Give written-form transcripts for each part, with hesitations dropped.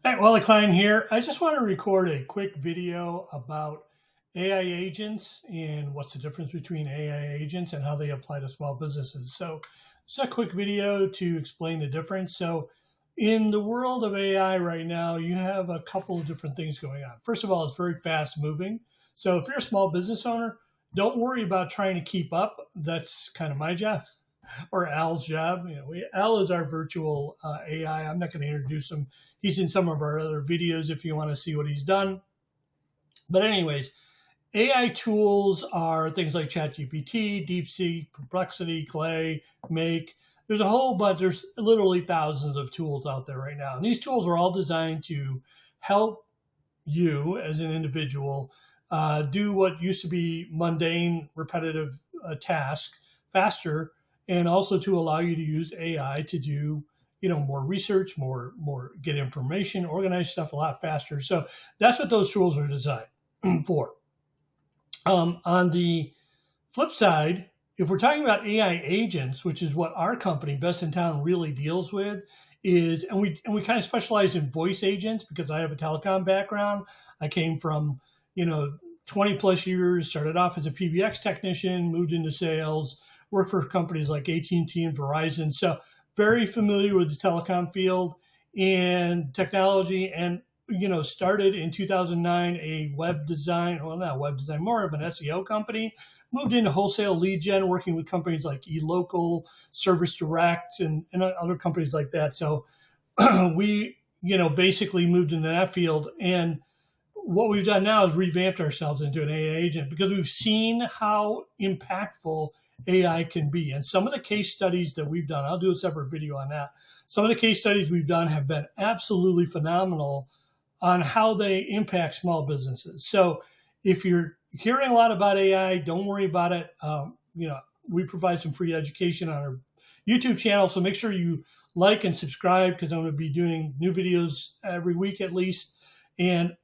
Hi, Wally Klein here. I just want to record a quick video about AI agents and what's the difference between AI agents and how they apply to small businesses. So it's a quick video to explain the difference. So in the world of AI right now, you have a couple of different things going on. First of all, it's very fast moving. So if you're a small business owner, don't worry about trying to keep up. That's kind of my job or Al's job. Al is our virtual AI. I'm not going to introduce him. He's in some of our other videos if you want to see what he's done. But anyways, AI tools are things like ChatGPT, DeepSeek, Perplexity, Clay, Make. There's a whole bunch. There's literally thousands of tools out there right now. And these tools are all designed to help you as an individual do what used to be mundane, repetitive task faster, and also to allow you to use AI to do, more research, more get information, organize stuff a lot faster. So that's what those tools are designed for. On the flip side, if we're talking about AI agents, which is what our company, Best in Town, really deals with, and we kind of specialize in voice agents because I have a telecom background. I came from 20 plus years, started off as a PBX technician, moved into sales, worked for companies like AT&T and Verizon. So very familiar with the telecom field and technology, and started in 2009 a web design, well, not web design, more of an SEO company. Moved into wholesale lead gen, working with companies like eLocal, Service Direct, and other companies like that. So we basically moved into that field, and what we've done now is revamped ourselves into an AI agent because we've seen how impactful AI can be. And some of the case studies that we've done, I'll do a separate video on that. Some of the case studies we've done have been absolutely phenomenal on how they impact small businesses. So if you're hearing a lot about AI, don't worry about it. We provide some free education on our YouTube channel. So make sure you like and subscribe because I'm going to be doing new videos every week at least. And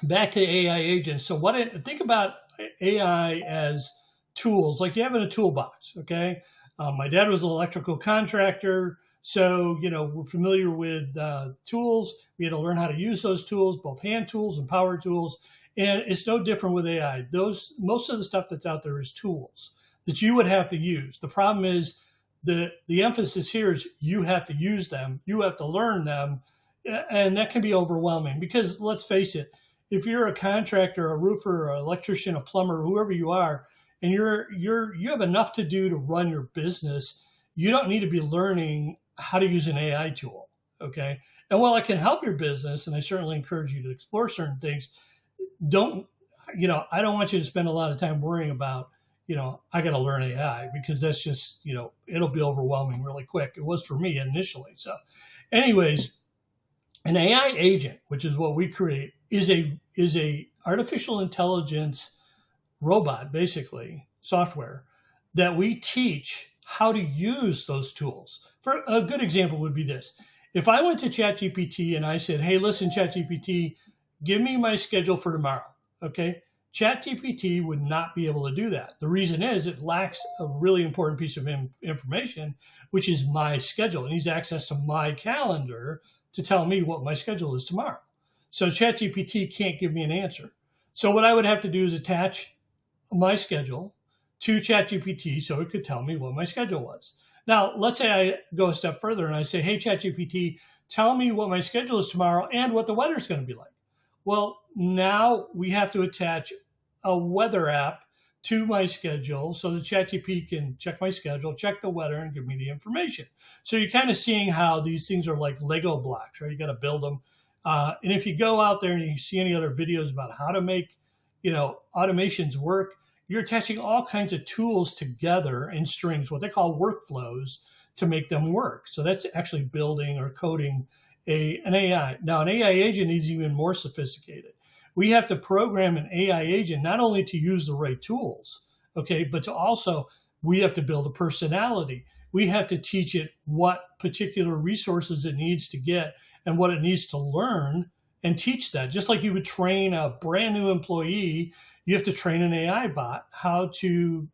back to AI agents. So think about AI as tools, like you have in a toolbox, okay? My dad was an electrical contractor, so, we're familiar with tools. We had to learn how to use those tools, both hand tools and power tools, and it's no different with AI. Most of the stuff that's out there is tools that you would have to use. The problem is the emphasis here is you have to use them, you have to learn them, and that can be overwhelming because let's face it, if you're a contractor, a roofer, an electrician, a plumber, whoever you are, and you have enough to do to run your business, you don't need to be learning how to use an AI tool, okay? And while it can help your business, and I certainly encourage you to explore certain things, I don't want you to spend a lot of time worrying about, I got to learn AI because that's just, it'll be overwhelming really quick. It was for me initially. So anyways, an AI agent, which is what we create, is a artificial intelligence robot, basically software that we teach how to use those tools. For a good example would be this. If I went to ChatGPT and I said, hey, listen, ChatGPT, give me my schedule for tomorrow, okay? ChatGPT would not be able to do that. The reason is it lacks a really important piece of information, which is my schedule. It needs access to my calendar to tell me what my schedule is tomorrow. So ChatGPT can't give me an answer. So what I would have to do is attach my schedule to ChatGPT so it could tell me what my schedule was. Now, let's say I go a step further and I say, hey, ChatGPT, tell me what my schedule is tomorrow and what the weather's going to be like. Well, now we have to attach a weather app to my schedule so that ChatGPT can check my schedule, check the weather, and give me the information. So you're kind of seeing how these things are like Lego blocks, right? You got to build them. And if you go out there and you see any other videos about how to make, automations work, you're attaching all kinds of tools together in strings, what they call workflows, to make them work. So that's actually building or coding an AI. Now, an AI agent is even more sophisticated. We have to program an AI agent not only to use the right tools, okay, but to also, we have to build a personality. We have to teach it what particular resources it needs to get and what it needs to learn and teach that. Just like you would train a brand new employee, you have to train an AI bot how to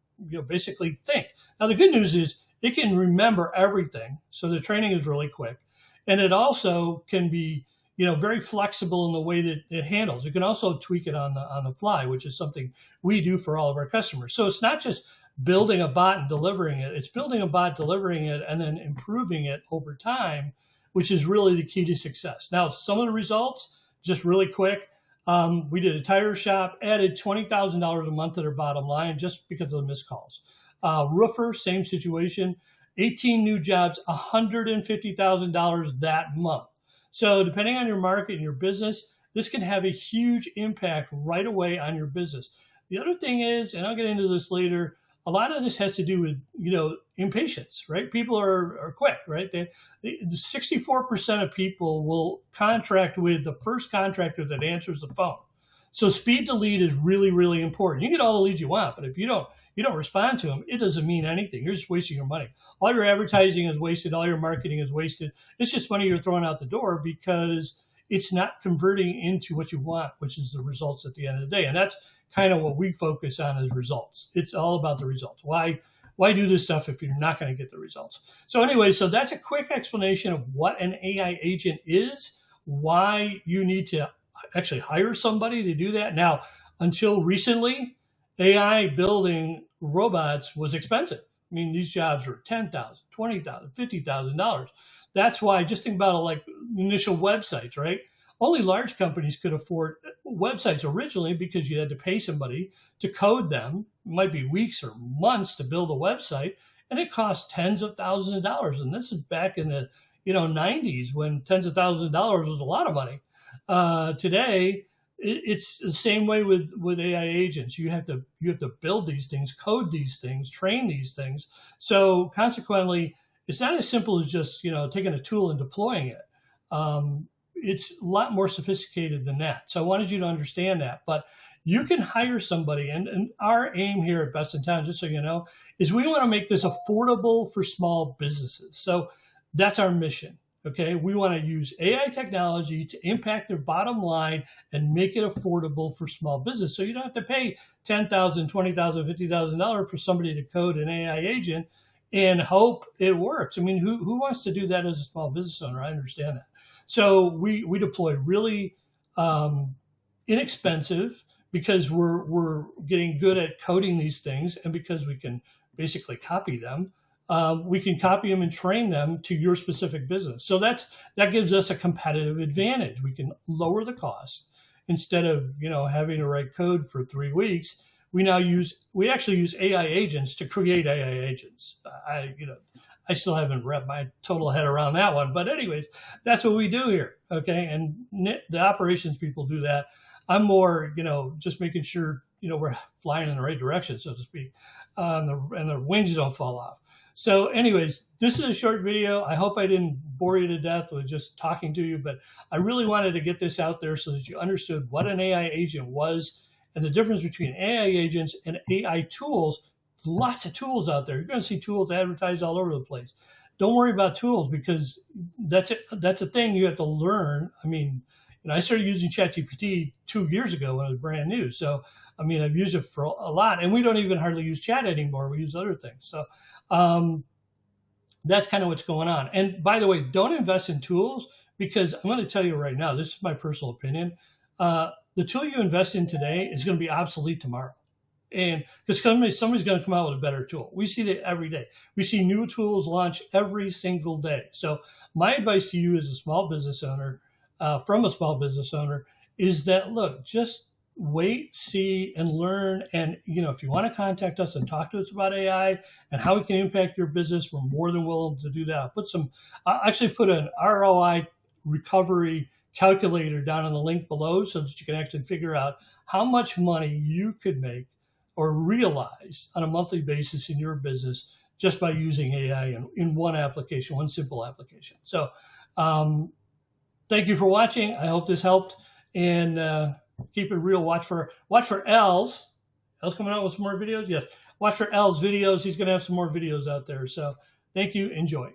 basically think. Now, the good news is it can remember everything. So the training is really quick. And it also can be very flexible in the way that it handles. You can also tweak it on the fly, which is something we do for all of our customers. So it's not just building a bot and delivering it. It's building a bot, delivering it, and then improving it over time, which is really the key to success. Now, some of the results, just really quick. We did a tire shop, added $20,000 a month to their bottom line just because of the missed calls. Roofer, same situation, 18 new jobs, $150,000 that month. So depending on your market and your business, this can have a huge impact right away on your business. The other thing is, and I'll get into this later, a lot of this has to do with, impatience, right? People are quick, right? 64% of people will contract with the first contractor that answers the phone. So speed to lead is really, really important. You can get all the leads you want, but if you don't respond to them, it doesn't mean anything. You're just wasting your money. All your advertising is wasted. All your marketing is wasted. It's just money you're throwing out the door because it's not converting into what you want, which is the results at the end of the day. And that's kind of what we focus on as results. It's all about the results. Why do this stuff if you're not going to get the results? So anyway, so that's a quick explanation of what an AI agent is, why you need to actually hire somebody to do that. Now, until recently, AI building robots was expensive. I mean, these jobs were $10,000, $20,000, $50,000. That's why, just think about it like initial websites, right? Only large companies could afford websites originally because you had to pay somebody to code them. It might be weeks or months to build a website, and it costs tens of thousands of dollars. And this is back in the 90s when tens of thousands of dollars was a lot of money. Today, it's the same way with AI agents. You have to build these things, code these things, train these things. So consequently, it's not as simple as just taking a tool and deploying it. It's a lot more sophisticated than that. So I wanted you to understand that. But you can hire somebody, and our aim here at Best in Town, just so you know, is we want to make this affordable for small businesses. So that's our mission. Okay, we want to use AI technology to impact their bottom line and make it affordable for small business. So you don't have to pay $10,000, $20,000, $50,000 for somebody to code an AI agent and hope it works. I mean, who wants to do that as a small business owner? I understand that. So we deploy really inexpensive because we're getting good at coding these things, and because we can basically copy them. We can copy them and train them to your specific business. So that gives us a competitive advantage. We can lower the cost. Instead of having to write code for 3 weeks, we actually use AI agents to create AI agents. I still haven't wrapped my total head around that one, but anyways, that's what we do here. Okay, and the operations people do that. I'm more just making sure we're flying in the right direction, so to speak, and the wings don't fall off. So anyways, this is a short video. I hope I didn't bore you to death with just talking to you, but I really wanted to get this out there so that you understood what an AI agent was and the difference between AI agents and AI tools. Lots of tools out there. You're going to see tools advertised all over the place. Don't worry about tools because that's a thing you have to learn. I mean, I started using ChatGPT 2 years ago when it was brand new. So, I mean, I've used it for a lot, and we don't even hardly use chat anymore. We use other things. So that's kind of what's going on. And by the way, don't invest in tools because I'm going to tell you right now, this is my personal opinion. The tool you invest in today is going to be obsolete tomorrow. And because somebody's going to come out with a better tool. We see that every day. We see new tools launch every single day. So my advice to you as a small business owner, from a small business owner, is that, look, just wait, see, and learn. And, if you want to contact us and talk to us about AI and how it can impact your business, we're more than willing to do that. I'll actually put an ROI recovery calculator down in the link below so that you can actually figure out how much money you could make or realize on a monthly basis in your business just by using AI in one application, one simple application. So thank you for watching. I hope this helped, and keep it real. Watch for L's. L's coming out with some more videos? Yes. Watch for L's videos. He's going to have some more videos out there. So thank you. Enjoy.